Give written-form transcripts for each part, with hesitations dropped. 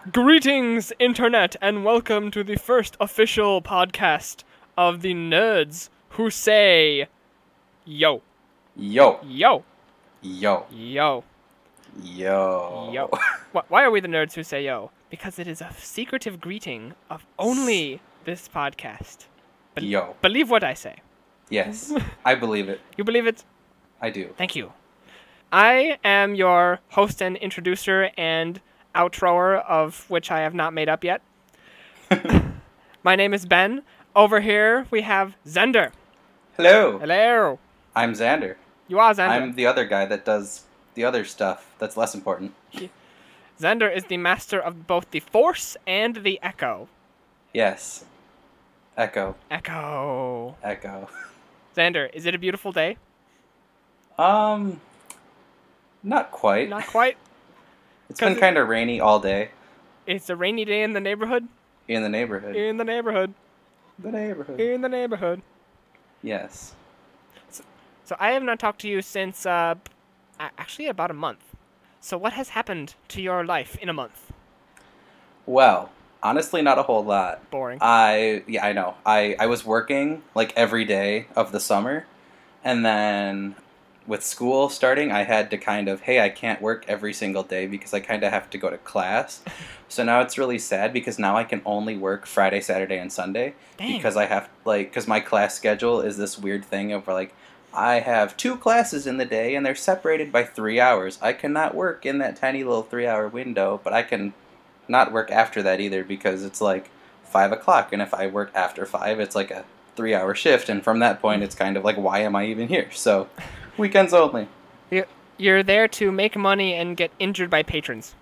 Greetings, Internet, and welcome to the first official podcast of the nerds who say yo. Yo. Yo. Yo. Yo. Yo. Yo. Why are we the nerds who say yo? Because it is a secretive greeting of only this podcast. Yo. Believe what I say. Yes, I believe it. You believe it? I do. Thank you. I am your host and introducer and outroer, of which I have not made up yet. My name is Ben. Over here we have Xander. Hello. Hello. I'm Xander. You are Xander. I'm the other guy that does the other stuff that's less important. Xander is the master of both the Force and the Echo. Yes. Echo. Echo. Xander, is it a beautiful day? Not quite. Not quite. It's been kind of rainy all day. It's a rainy day in the neighborhood? In the neighborhood. In the neighborhood. The neighborhood. In the neighborhood. Yes. So I have not talked to you since, actually about a month. So what has happened to your life in a month? Well, honestly, not a whole lot. Boring. I know. I was working, like, every day of the summer, and then with school starting, I had to kind of, hey, I can't work every single day because I kind of have to go to class. So now it's really sad because now I can only work Friday, Saturday, and Sunday. Dang. Because I have, because my class schedule is this weird thing of, like, I have 2 classes in the day and they're separated by 3 hours. I cannot work in that tiny little 3-hour window, but I can not work after that either because it's like 5 o'clock, and if I work after 5, it's like a 3-hour shift, and from that point, it's kind of like, why am I even here? So, weekends only. You're there to make money and get injured by patrons.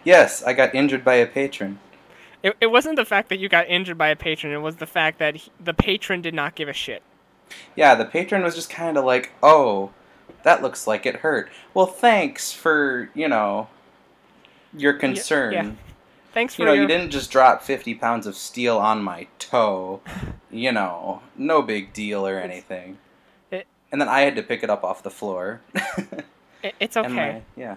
Yes, I got injured by a patron. It wasn't the fact that you got injured by a patron, it was the fact that the patron did not give a shit. Yeah, the patron was just kind of like, oh, that looks like it hurt. Well, thanks for, your concern. Yeah. Thanks for you didn't just drop 50 pounds of steel on my toe. No big deal or anything. And then I had to pick it up off the floor. It's okay. Yeah.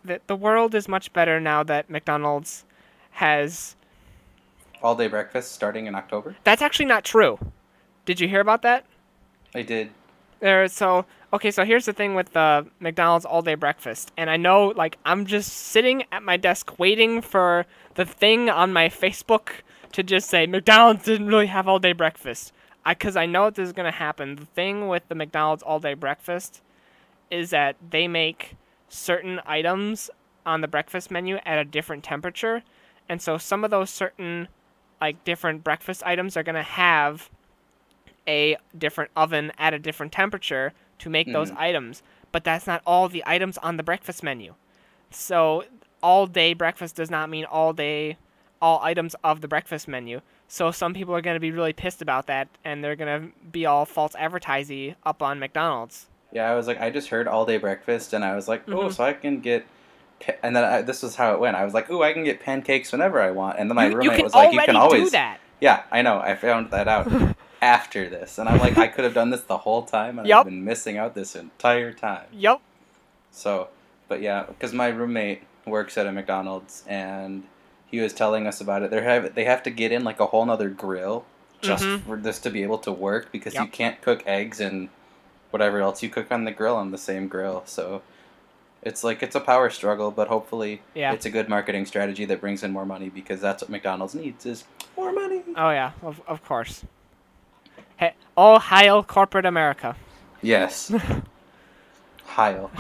The world is much better now that McDonald's has... All-day breakfast starting in October? That's actually not true. Did you hear about that? I did. So here's the thing with the McDonald's all-day breakfast. And I know, I'm just sitting at my desk waiting for the thing on my Facebook to just say, McDonald's didn't really have all-day breakfast. Because I know this is going to happen. The thing with the McDonald's all-day breakfast is that they make certain items on the breakfast menu at a different temperature. And so some of those certain, different breakfast items are going to have a different oven at a different temperature to make those items. But that's not all the items on the breakfast menu. So all-day breakfast does not mean all items of the breakfast menu. So some people are going to be really pissed about that, and they're going to be all false advertising up on McDonald's. Yeah, I was like, I just heard all-day breakfast, and I was like, oh, so I can get... And then this was how it went. I was like, oh, I can get pancakes whenever I want. And then my roommate was like, you can always... do that. Yeah, I know. I found that out after this. And I'm like, I could have done this the whole time, and I've been missing out this entire time. Yep. So, but yeah, because my roommate works at a McDonald's, and he was telling us about it. They have to get in, like, a whole nother grill just for this to be able to work, because you can't cook eggs and whatever else you cook on the grill on the same grill. So it's a power struggle, but hopefully it's a good marketing strategy that brings in more money, because that's what McDonald's needs, is more money. Oh yeah, of course. Hey, all hail corporate America. Yes. Hail.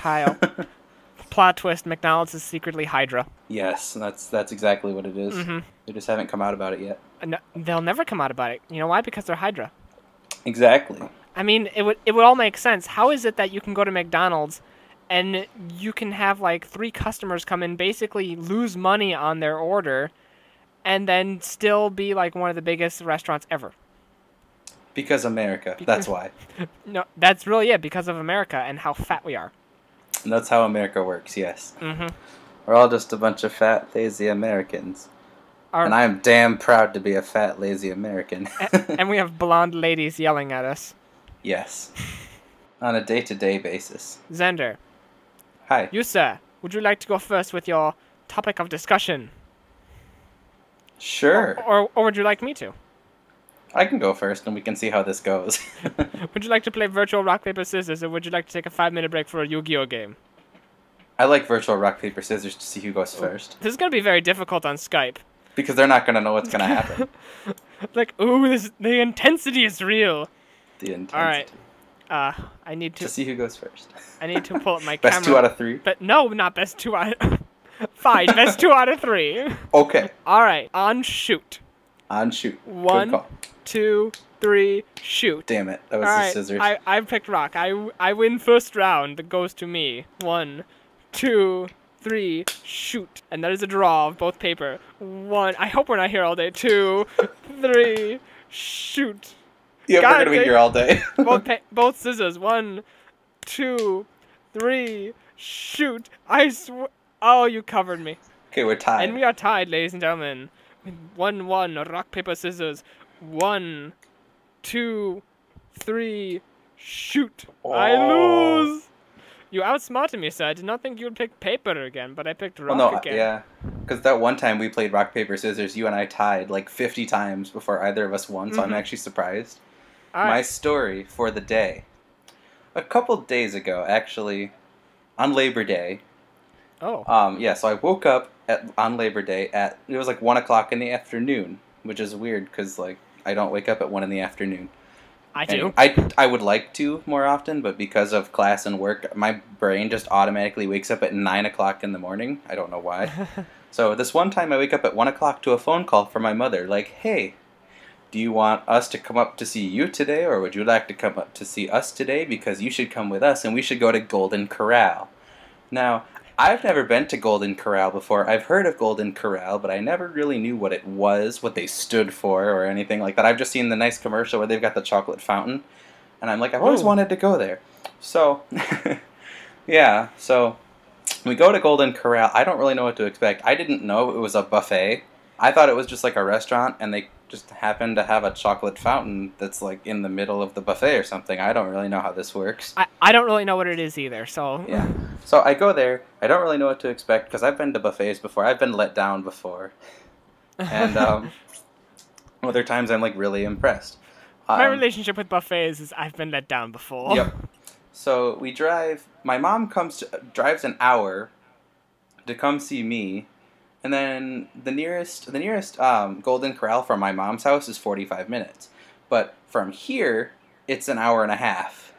Plot twist, McDonald's is secretly Hydra. Yes, that's exactly what it is. They just haven't come out about it yet. No, they'll never come out about it. You know why? Because they're Hydra. Exactly. I mean, it would all make sense. How is it that you can go to McDonald's and you can have 3 customers come in, basically lose money on their order, and then still be one of the biggest restaurants ever? Because America. That's why. No, that's really it. Because of America and how fat we are. And that's how America works, yes. We're all just a bunch of fat, lazy Americans. And I am damn proud to be a fat, lazy American. And we have blonde ladies yelling at us. Yes. On a day-to-day basis. Xander. Hi. You, sir, would you like to go first with your topic of discussion? Sure. Or would you like me to? I can go first, and we can see how this goes. Would you like to play virtual rock, paper, scissors, or would you like to take a 5-minute break for a Yu-Gi-Oh game? I like virtual rock, paper, scissors to see who goes first. This is going to be very difficult on Skype. Because they're not going to know what's going to happen. Like, ooh, the intensity is real. The intensity. All right. I need to see who goes first. I need to pull up my camera. Best 2 out of 3? But no, not best 2 out of... Fine, best 2 out of 3. Okay. All right, on shoot. On shoot. 1, 2, 3, shoot. Damn it, that was All the right, scissors. I picked rock. I win first round. That goes to me. 1, 2, 3, shoot. And that is a draw of both paper. 1, I hope we're not here all day. 2, 3, shoot. Yeah, we're gonna be here all day. both scissors. 1, 2, 3, shoot. Oh, you covered me. Okay, we're tied. And we are tied, ladies and gentlemen. 1-1, rock, paper, scissors. 1, 2, 3, shoot. Oh. I lose. You outsmarted me, sir. I did not think you would pick paper again, but I picked rock again. Yeah, because that one time we played rock, paper, scissors, you and I tied like 50 times before either of us won, so I'm actually surprised. My story for the day. A couple days ago, actually, on Labor Day. Oh. Yeah, so I woke up on Labor Day it was like 1 o'clock in the afternoon, which is weird because like I don't wake up at 1 in the afternoon. I do. I would like to more often, but because of class and work, my brain just automatically wakes up at 9 o'clock in the morning. I don't know why. So this one time I wake up at 1 o'clock to a phone call from my mother, like, hey, do you want us to come up to see you today, or would you like to come up to see us today? Because you should come with us, and we should go to Golden Corral. Now, I've never been to Golden Corral before. I've heard of Golden Corral, but I never really knew what it was, what they stood for, or anything like that. I've just seen the nice commercial where they've got the chocolate fountain, and I'm like, I've always wanted to go there. So, yeah, so we go to Golden Corral. I don't really know what to expect. I didn't know it was a buffet. I thought it was just like a restaurant, and they just happened to have a chocolate fountain that's like in the middle of the buffet or something. I don't really know how this works. I don't really know what it is either, so... Yeah. So I go there. I don't really know what to expect because I've been to buffets before. I've been let down before. And other times I'm like really impressed. My relationship with buffets is I've been let down before. Yep. So we drive. My mom drives an hour to come see me. And then the nearest Golden Corral from my mom's house is 45 minutes. But from here, it's an hour and a half.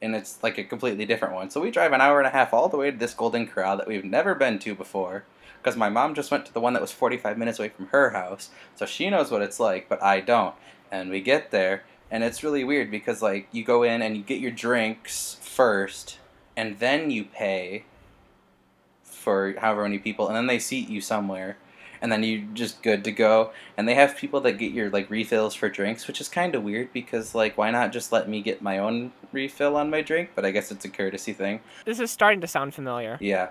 And it's like a completely different one. So we drive an hour and a half all the way to this Golden Corral that we've never been to before. Because my mom just went to the one that was 45 minutes away from her house. So she knows what it's like, but I don't. And we get there, and it's really weird because like you go in and you get your drinks first, and then you pay for however many people, and then they seat you somewhere, and then you're just good to go. And they have people that get your like refills for drinks, which is kind of weird because like why not just let me get my own refill on my drink? But I guess it's a courtesy thing. This is starting to sound familiar. Yeah.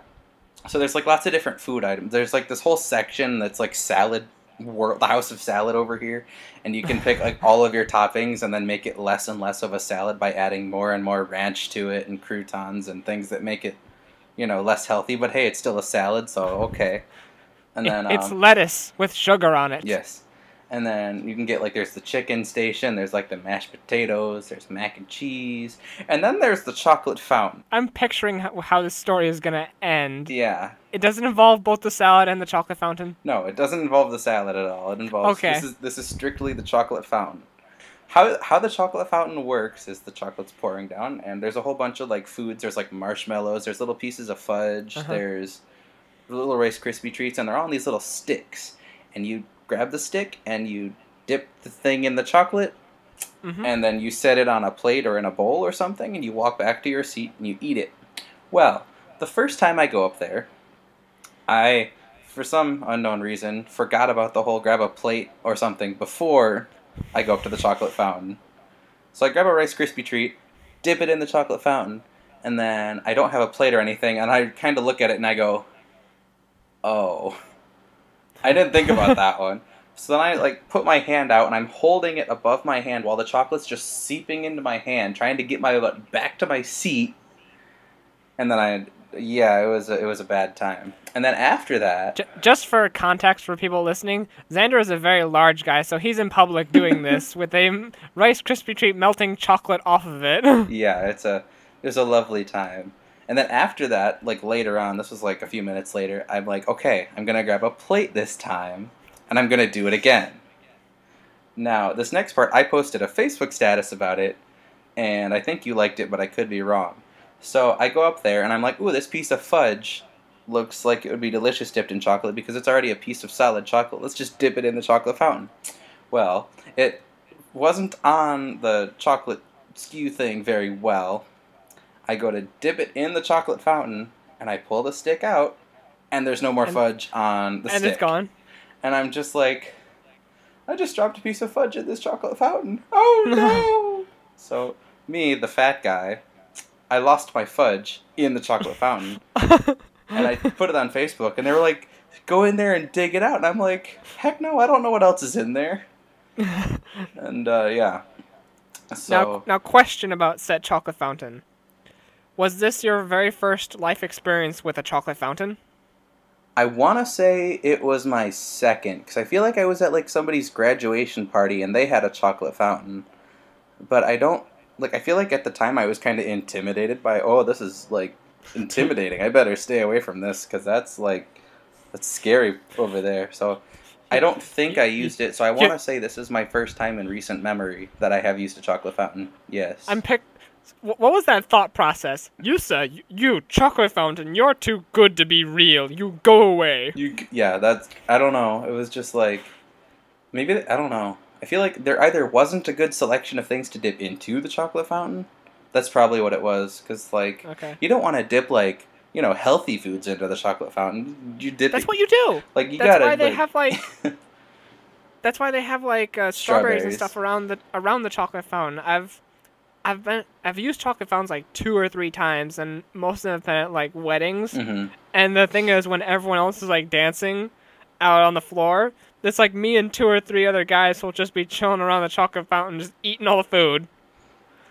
So there's like lots of different food items. There's like this whole section that's like salad world, the house of salad over here, and you can pick like all of your toppings and then make it less and less of a salad by adding more and more ranch to it and croutons and things that make it, you know, less healthy. But hey, it's still a salad, so okay. And then it's lettuce with sugar on it. Yes. And then you can get, like, there's the chicken station, there's, like, the mashed potatoes, there's mac and cheese, and then there's the chocolate fountain. I'm picturing how this story is going to end. Yeah. It doesn't involve both the salad and the chocolate fountain? No, it doesn't involve the salad at all. It involves... Okay. This is strictly the chocolate fountain. How the chocolate fountain works is the chocolate's pouring down, and there's a whole bunch of, like, foods. There's, like, marshmallows, there's little pieces of fudge, there's little Rice Krispie treats, and they're all on these little sticks. And you grab the stick and you dip the thing in the chocolate, and then you set it on a plate or in a bowl or something, and you walk back to your seat and you eat it. Well, the first time I go up there, I, for some unknown reason, forgot about the whole grab a plate or something before I go up to the chocolate fountain. So I grab a Rice Krispie treat, dip it in the chocolate fountain, and then I don't have a plate or anything, and I kind of look at it and I go, oh, I didn't think about that one. So then I like put my hand out and I'm holding it above my hand while the chocolate's just seeping into my hand, trying to get my back to my seat. And then yeah, it was a bad time. And then after that, Just for context for people listening, Xander is a very large guy, so he's in public doing this with a Rice Krispie treat melting chocolate off of it. yeah, it was a lovely time. And then after that, like later on, this was like a few minutes later, I'm like, okay, I'm gonna grab a plate this time, and I'm gonna do it again. Now, this next part, I posted a Facebook status about it, and I think you liked it, but I could be wrong. So I go up there, and I'm like, ooh, this piece of fudge looks like it would be delicious dipped in chocolate because it's already a piece of solid chocolate. Let's just dip it in the chocolate fountain. Well, it wasn't on the chocolate skew thing very well. I go to dip it in the chocolate fountain, and I pull the stick out, and there's no more fudge on the stick. And it's gone. And I'm just like, I just dropped a piece of fudge in this chocolate fountain. Oh no! So, me, the fat guy, I lost my fudge in the chocolate fountain. And I put it on Facebook, and they were like, go in there and dig it out. And I'm like, heck no, I don't know what else is in there. And, yeah. So, Now, question about said chocolate fountain. Was this your very first life experience with a chocolate fountain? I want to say it was my second, because I feel like I was at, like, somebody's graduation party, and they had a chocolate fountain. But I don't, like, I feel like at the time I was kind of intimidated by, oh, this is, like, intimidating. I better stay away from this, because that's, like, that's scary over there. So I don't think I used it, so I want to say this is my first time in recent memory that I have used a chocolate fountain. Yes. What was that thought process? You, sir, you chocolate fountain, you're too good to be real. You go away. Yeah, that's, I don't know. It was just like, maybe, I don't know. I feel like there either wasn't a good selection of things to dip into the chocolate fountain. That's probably what it was. Because, like, you don't want to dip, like, you know, healthy foods into the chocolate fountain. You dip. That's what you do. Like, you that's gotta. Why they like, have, like... That's why they have, like, strawberries and stuff around the chocolate fountain. I've used chocolate fountains like 2 or 3 times, and most of them have been at like weddings. Mm-hmm. And the thing is, when everyone else is like dancing out on the floor, it's like me and 2 or 3 other guys will just be chilling around the chocolate fountain, just eating all the food.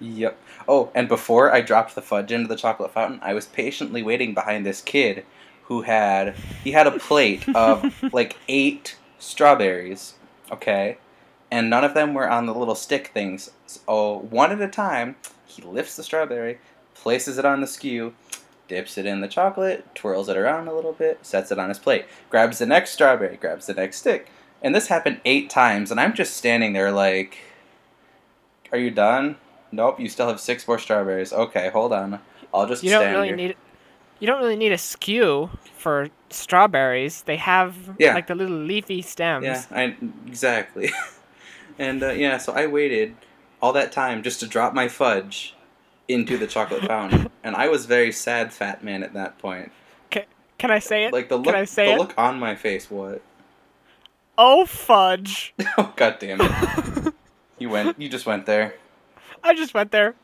Yep. Oh, and before I dropped the fudge into the chocolate fountain, I was patiently waiting behind this kid who had a plate of like 8 strawberries. Okay. And none of them were on the little stick things. So one at a time, he lifts the strawberry, places it on the skew, dips it in the chocolate, twirls it around a little bit, sets it on his plate, grabs the next strawberry, grabs the next stick. And this happened 8 times, and I'm just standing there like, are you done? Nope, you still have 6 more strawberries. Okay, hold on. I'll just stand here. You don't really need a skew for strawberries. They have like the little leafy stems. Yeah, exactly. And, yeah, so I waited all that time just to drop my fudge into the chocolate fountain. And I was very sad, fat man, at that point. Can I say it? Like, the look on my face, what? Oh, fudge. Oh, God damn it. You just went there. I just went there.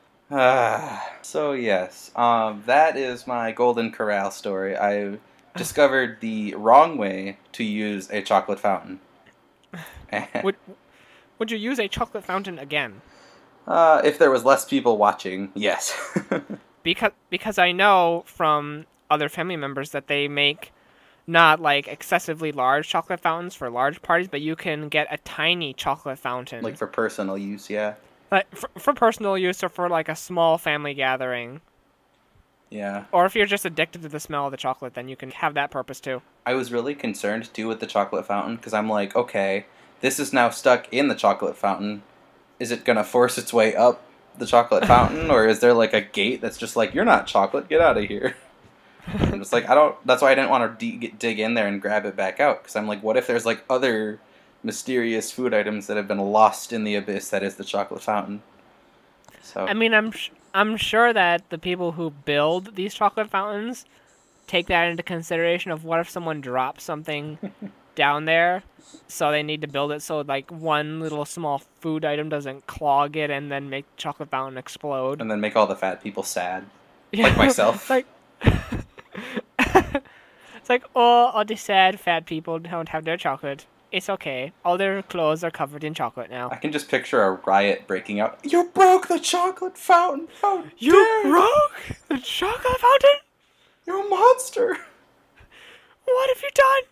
So, yes, that is my Golden Corral story. I discovered the wrong way to use a chocolate fountain. Would you use a chocolate fountain again? If there was less people watching, yes. because I know from other family members that they make not like excessively large chocolate fountains for large parties, but you can get a tiny chocolate fountain. Like for personal use, yeah. Like for personal use or for like a small family gathering. Yeah. Or if you're just addicted to the smell of the chocolate, then you can have that purpose too. I was really concerned too with the chocolate fountain because I'm like, okay, this is now stuck in the chocolate fountain. Is it going to force its way up the chocolate fountain? Or is there like a gate that's just like, you're not chocolate, get out of here? I'm just like, that's why I didn't want to dig in there and grab it back out. Because I'm like, what if there's like other mysterious food items that have been lost in the abyss that is the chocolate fountain? So I mean, I'm sure that the people who build these chocolate fountains take that into consideration of what if someone drops something down there, so they need to build it so like one little small food item doesn't clog it and then make the chocolate fountain explode. And then make all the fat people sad. Yeah. Like myself. Like it's like, oh, all the sad fat people don't have their chocolate. It's okay. All their clothes are covered in chocolate now. I can just picture a riot breaking out. You broke the chocolate fountain! How you broke the chocolate fountain? You're a monster. What have you done?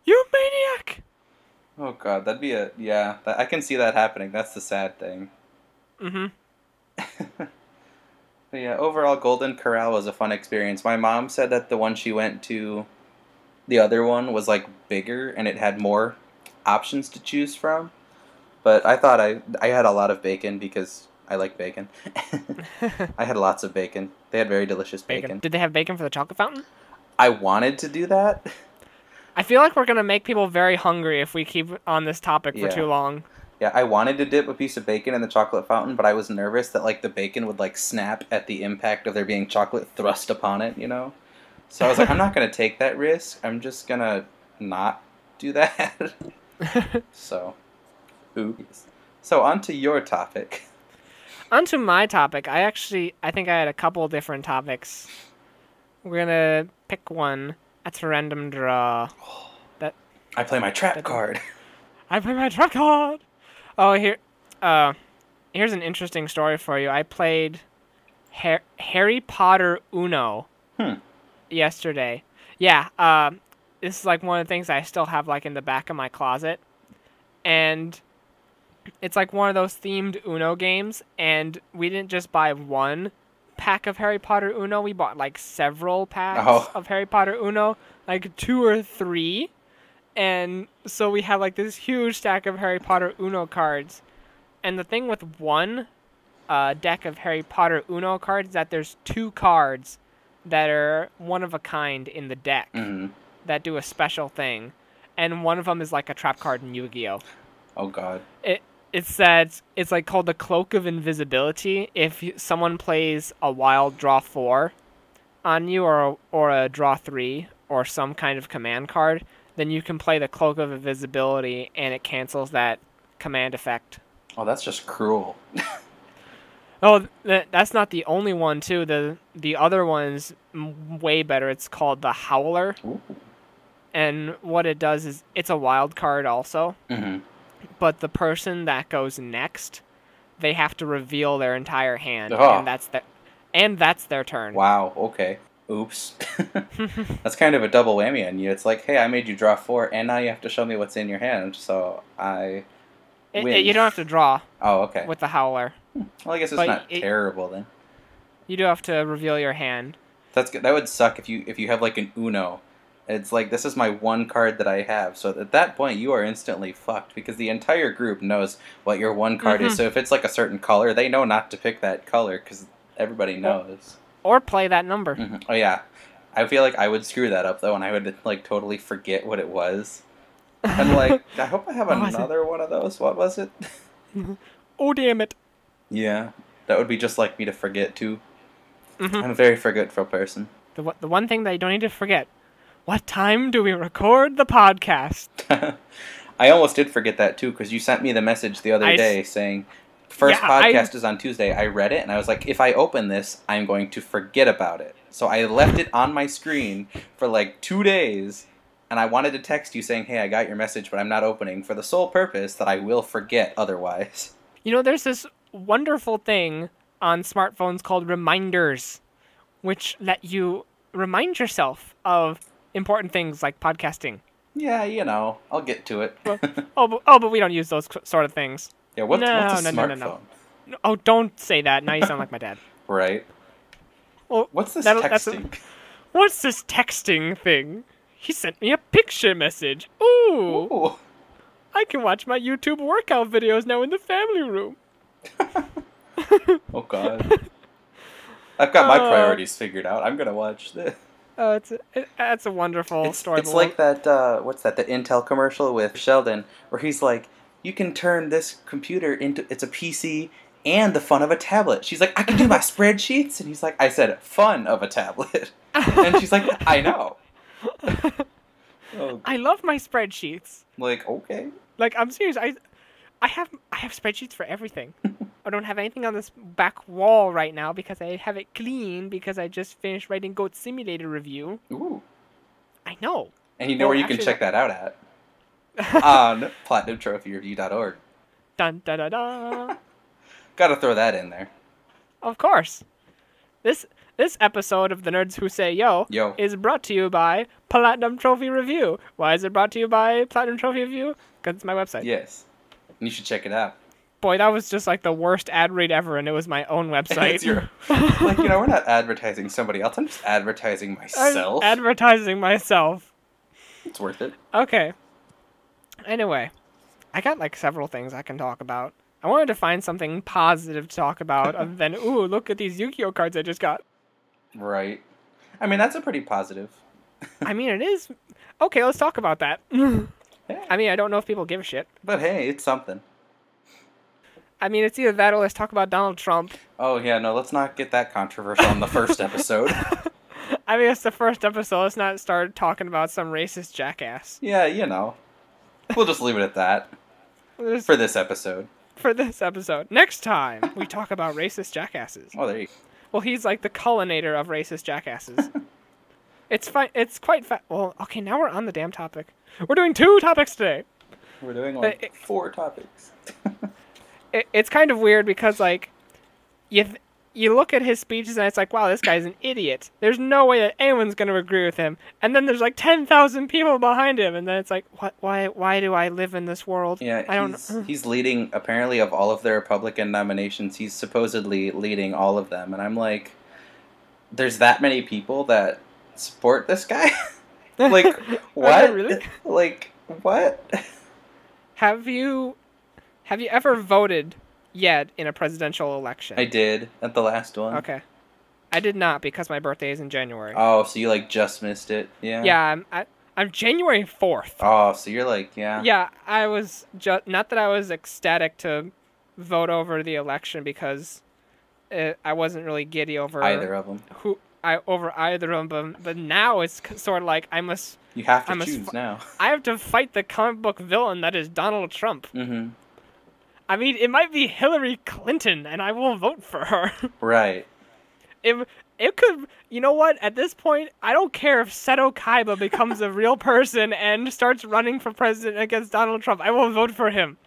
You maniac! Oh god, that'd be I can see that happening. That's the sad thing. Mm-hmm. But yeah, overall, Golden Corral was a fun experience. My mom said that the one she went to, the other one, was like bigger and it had more options to choose from. But I thought I had a lot of bacon because I like bacon. I had lots of bacon. They had very delicious bacon. Did they have bacon for the chocolate fountain? I wanted to do that. I feel like we're gonna make people very hungry if we keep on this topic for Yeah. too long. Yeah, I wanted to dip a piece of bacon in the chocolate fountain, but I was nervous that like the bacon would like snap at the impact of there being chocolate thrust upon it, you know? So I was like, I'm not gonna take that risk. I'm just gonna not do that. So, oops. So on to your topic. Onto my topic. I think I had a couple different topics. We're gonna pick one. That's a random draw. I play my trap card. I play my trap card. Oh, here's an interesting story for you. I played Harry Potter Uno yesterday. Yeah, this is like one of the things I still have like in the back of my closet, and it's like one of those themed Uno games. And we didn't just buy one pack of Harry Potter Uno. We bought like several packs of Harry Potter Uno, like 2 or 3. And so we have like this huge stack of Harry Potter Uno cards. And the thing with one deck of Harry Potter Uno cards is that there's 2 cards that are one of a kind in the deck that do a special thing. And one of them is like a trap card in Yu-Gi-Oh! Oh god. It says it's like called the Cloak of Invisibility. If someone plays a wild draw 4 on you or a draw 3 or some kind of command card, then you can play the Cloak of Invisibility and it cancels that command effect. Oh, that's just cruel. Oh, that's not the only one too. The other one's way better. It's called the Howler. Ooh. And what it does is it's a wild card also. Mm-hmm. But the person that goes next, they have to reveal their entire hand, Oh. and that's their turn. Wow, okay. Oops. That's kind of a double whammy on you. It's like, hey, I made you draw 4, and now you have to show me what's in your hand, so I win. You don't have to draw Oh, okay. with the Howler. Well, I guess it's but not terrible then. You do have to reveal your hand. That's good. That would suck if you have like an Uno. It's like, this is my one card that I have. So at that point, you are instantly fucked because the entire group knows what your one card is. So if it's like a certain color, they know not to pick that color because everybody knows. Or play that number. Mm-hmm. Oh, yeah. I feel like I would screw that up, though, and I would like totally forget what it was. And like, I hope I have another one of those. What was it? Oh, damn it. Yeah. That would be just like me to forget, too. Mm-hmm. I'm a very forgetful person. The one thing that you don't need to forget. What time do we record the podcast? I almost did forget that, too, because you sent me the message the other day saying, first podcast is on Tuesday. I read it, and I was like, if I open this, I'm going to forget about it. So I left it on my screen for like 2 days, and I wanted to text you saying, hey, I got your message, but I'm not opening, for the sole purpose that I will forget otherwise. You know, there's this wonderful thing on smartphones called reminders, which let you remind yourself of important things like podcasting. Yeah, you know, I'll get to it. But we don't use those sort of things. Yeah, what's a smartphone? No. Oh, don't say that. Now you sound like my dad. Right. Well, what's this texting? What's this texting thing? He sent me a picture message. Ooh. I can watch my YouTube workout videos now in the family room. Oh, God. I've got my priorities figured out. I'm going to watch this. That's a wonderful story. It's like that, what's that, the Intel commercial with Sheldon, where he's like, you can turn this computer into, it's a PC and the fun of a tablet. She's like, I can do my spreadsheets? And he's like, I said, fun of a tablet. And she's like, I know. I love my spreadsheets. Like, okay. Like, I'm serious. I have spreadsheets for everything. I don't have anything on this back wall right now because I have it clean because I just finished writing Goat Simulator review. Ooh. I know. And you know where you can check that out at? On platinumtrophyreview.org. Dun da da da. Gotta throw that in there. Of course. This episode of the Nerds Who Say Yo, Yo. is brought to you by Platinum Trophy Review. Why is it brought to you by Platinum Trophy Review? Because it's my website. Yes. And you should check it out. Boy, that was just like the worst ad read ever, and it was my own website. It's your, like, you know, we're not advertising somebody else. I'm just advertising myself. I'm advertising myself. It's worth it. Okay. Anyway, I got like several things I can talk about. I wanted to find something positive to talk about other than, ooh, look at these Yu-Gi-Oh cards I just got. Right. I mean, that's a pretty positive. I mean, it is. Okay, let's talk about that. Yeah. I mean, I don't know if people give a shit. But hey, it's something. I mean, it's either that or let's talk about Donald Trump. Oh, yeah, no, let's not get that controversial on the first episode. I mean, it's the first episode. Let's not start talking about some racist jackass. Yeah, you know. We'll just leave it at that for this episode. For this episode. Next time, we talk about racist jackasses. Oh, there you go. Well, he's like the cullinator of racist jackasses. It's fine. It's quite well, okay, now we're on the damn topic. We're doing 2 topics today. We're doing like 4 topics. It's kind of weird because, like, you look at his speeches and it's like, wow, this guy's an idiot. There's no way that anyone's going to agree with him. And then there's like 10,000 people behind him, and then it's like, what? Why do I live in this world? Yeah, I don't know. He's leading, apparently, of all of the Republican nominations, he's supposedly leading all of them. And I'm like, there's that many people that support this guy? Like, what? Really? Like, what? Have you ever voted yet in a presidential election? I did at the last one. Okay. I did not because my birthday is in January. Oh, so you like just missed it? Yeah. Yeah, I'm January 4th. Oh, so you're like, yeah. Yeah, I was just not that I was ecstatic to vote over the election because I wasn't really giddy over Either of them. Over either of them, but now it's sort of like You have to choose now. I have to fight the comic book villain that is Donald Trump. Mm-hmm. I mean, it might be Hillary Clinton, and I will vote for her. Right. It could, you know what? At this point, I don't care if Seto Kaiba becomes a real person and starts running for president against Donald Trump. I will vote for him.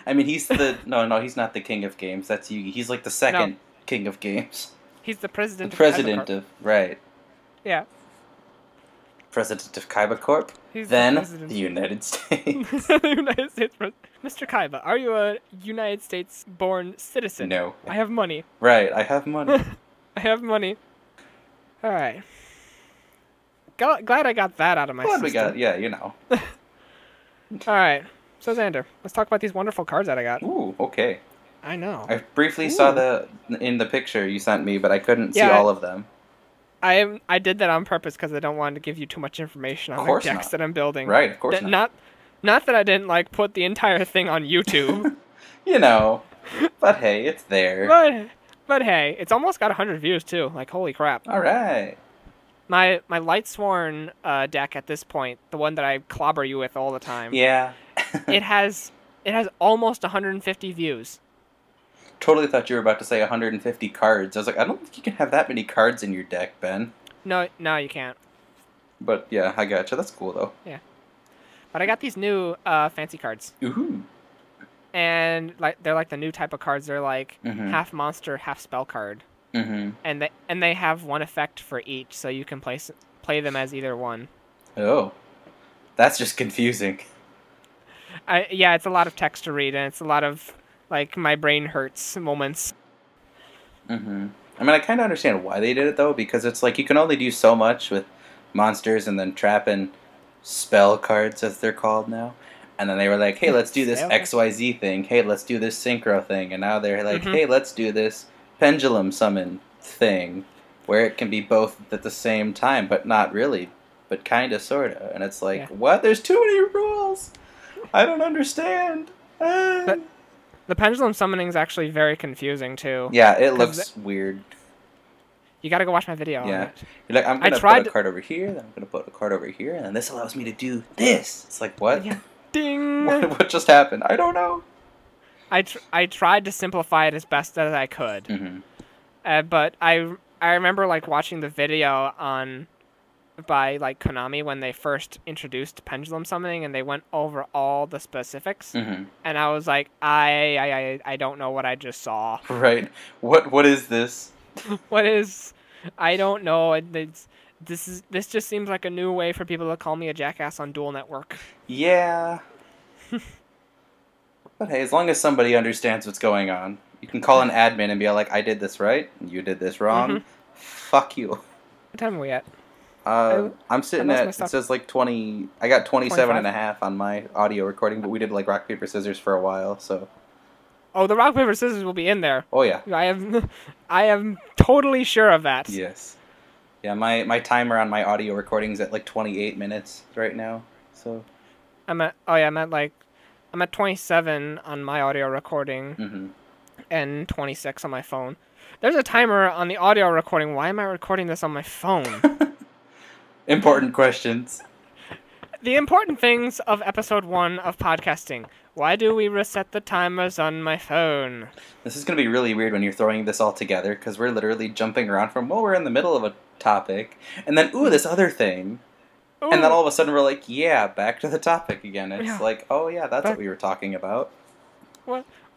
I mean, he's the no, he's not the king of games. That's Yugi. He's like the second king of games. He's the president. The president of right. Yeah. President of Kaiba Corp. He's then the United States. The United States Mr. Kaiba, are you a United States-born citizen? No. I have money. Right, I have money. I have money. All right. Glad I got that out of my system. We got, yeah, you know. All right. So, Xander, let's talk about these wonderful cards that I got. Ooh, okay. I know. I briefly saw in the picture you sent me, but I couldn't see all of them. I did that on purpose because I don't want to give you too much information on the decks that I'm building. Right, of course not. Not that I didn't like put the entire thing on YouTube. You know, but hey, it's there. But hey, it's almost got 100 views too. Like, holy crap! All right. My Lightsworn deck at this point, the one that I clobber you with all the time. Yeah. it has almost 150 views. Totally thought you were about to say 150 cards. I was like, I don't think you can have that many cards in your deck, Ben. No, you can't. But yeah, I gotcha. That's cool though. Yeah. But I got these new fancy cards. Ooh. And they're like the new type of cards. They're like half monster, half spell card. Mm-hmm. And they have one effect for each, so you can play them as either one. Oh. That's just confusing. Yeah, it's a lot of text to read, and it's a lot of like my brain hurts moments. Mm-hmm. I mean, I kind of understand why they did it though, because it's like you can only do so much with monsters and then trapping spell cards, as they're called now. And then they were like, hey, let's do this XYZ thing. Hey, let's do this synchro thing. And now they're like, hey, let's do this pendulum summon thing, where it can be both at the same time, but not really, but kind of, sort of. And it's like, what? There's too many rules. I don't understand. The pendulum summoning is actually very confusing too. Yeah, it looks weird. You gotta go watch my video. Yeah, on it. You're like, I'm gonna put a card over here, then I'm gonna put a card over here, and then this allows me to do this. It's like, what? Yeah. Ding. What just happened? I don't know. I tried to simplify it as best as I could, but I remember like watching the video on by like Konami when they first introduced pendulum summoning, and they went over all the specifics. Mm-hmm. And I was like, I don't know what I just saw. Right. What is this? What is? I don't know. This just seems like a new way for people to call me a jackass on Dual Network. Yeah. But hey, as long as somebody understands what's going on, you can call an admin and be like, I did this right, you did this wrong. Mhm. Fuck you. What time are we at? I'm sitting lost my at, it stuff. says like 20, I got 27 25? and a half on my audio recording, but we did like rock, paper, scissors for a while, so. Oh, the rock paper scissors will be in there. Oh yeah. I am totally sure of that. Yes. Yeah, my timer on my audio recording is at like 28 minutes right now, so. I'm at 27 on my audio recording. Mm-hmm. And 26 on my phone. There's a timer on the audio recording. Why am I recording this on my phone? Important questions. The important things of episode 1 of podcasting. Why do we reset the timers on my phone? This is going to be really weird when you're throwing this all together, because we're literally jumping around from, well, we're in the middle of a topic, and then, ooh, this other thing. Ooh, And then all of a sudden we're like, yeah, back to the topic again. It's Yeah. like, oh yeah, that's what we were talking about.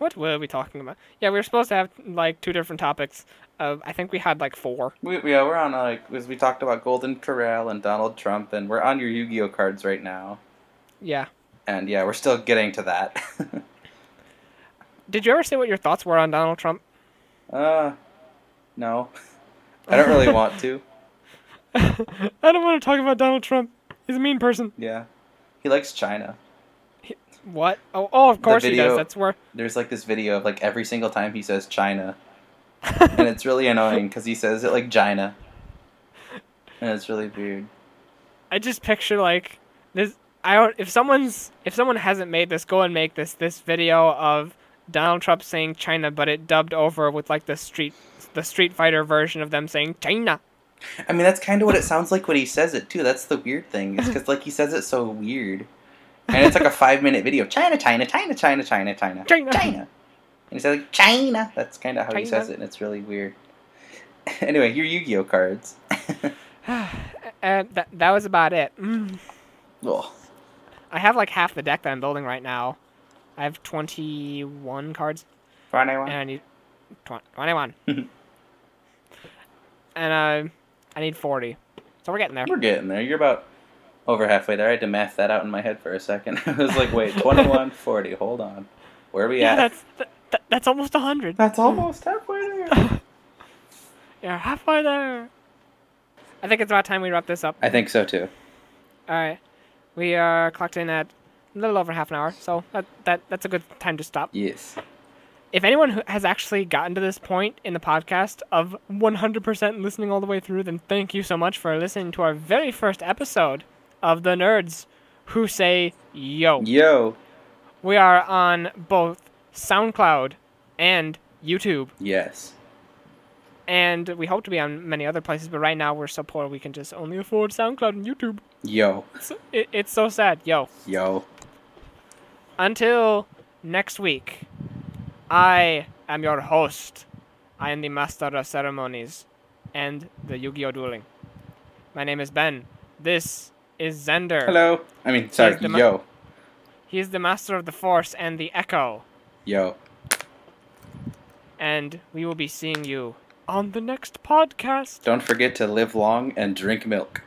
what were we talking about? Yeah, we were supposed to have like 2 different topics. I think we had like 4. We're on, as we talked about Golden Corral and Donald Trump, and we're on your Yu-Gi-Oh cards right now. Yeah. And yeah, we're still getting to that. Did you ever say what your thoughts were on Donald Trump? No. I don't really want to. I don't want to talk about Donald Trump. He's a mean person. Yeah. He likes China. What? Oh, of course he video- does. That's where... There's like this video of like every single time he says China. And it's really annoying because he says it like China. And it's really weird. I just picture like this. I don't. If someone hasn't made this, go and make this video of Donald Trump saying China, but it dubbed over with like the Street Fighter version of them saying China. I mean, that's kind of what it sounds like when he says it too. That's the weird thing. It's because like he says it so weird, and it's like a 5-minute video. China, China, China, China, China, China, China. China. And he says like China. That's kind of how he China. says it, and it's really weird. Anyway, your Yu-Gi-Oh cards. And that was about it. Ugh. I have like half the deck that I'm building right now. I have 21 cards, 21. and I need 21. And I need 40. So we're getting there. We're getting there. You're about over halfway there. I had to math that out in my head for a second. I was like, wait, 21, 40. Hold on. Where are we at? That's almost 100. That's almost halfway there. You're halfway there. I think it's about time we wrap this up. I think so too. All right. We are clocked in at a little over half an hour, so that's a good time to stop. Yes. If anyone who has actually gotten to this point in the podcast of 100% listening all the way through, then thank you so much for listening to our very first episode of The Nerds Who Say Yo. Yo. We are on both SoundCloud and YouTube. Yes. And we hope to be on many other places, but right now we're so poor we can just only afford SoundCloud and YouTube. Yo. It's so sad. Yo. Yo. Until next week, I am your host. I am the master of ceremonies and the Yu-Gi-Oh! Dueling. My name is Ben. This is Zender. Hello. I mean, sorry, Here's the yo. He is the master of the Force and the Echo. Yo. And we will be seeing you on the next podcast. Don't forget to live long and drink milk.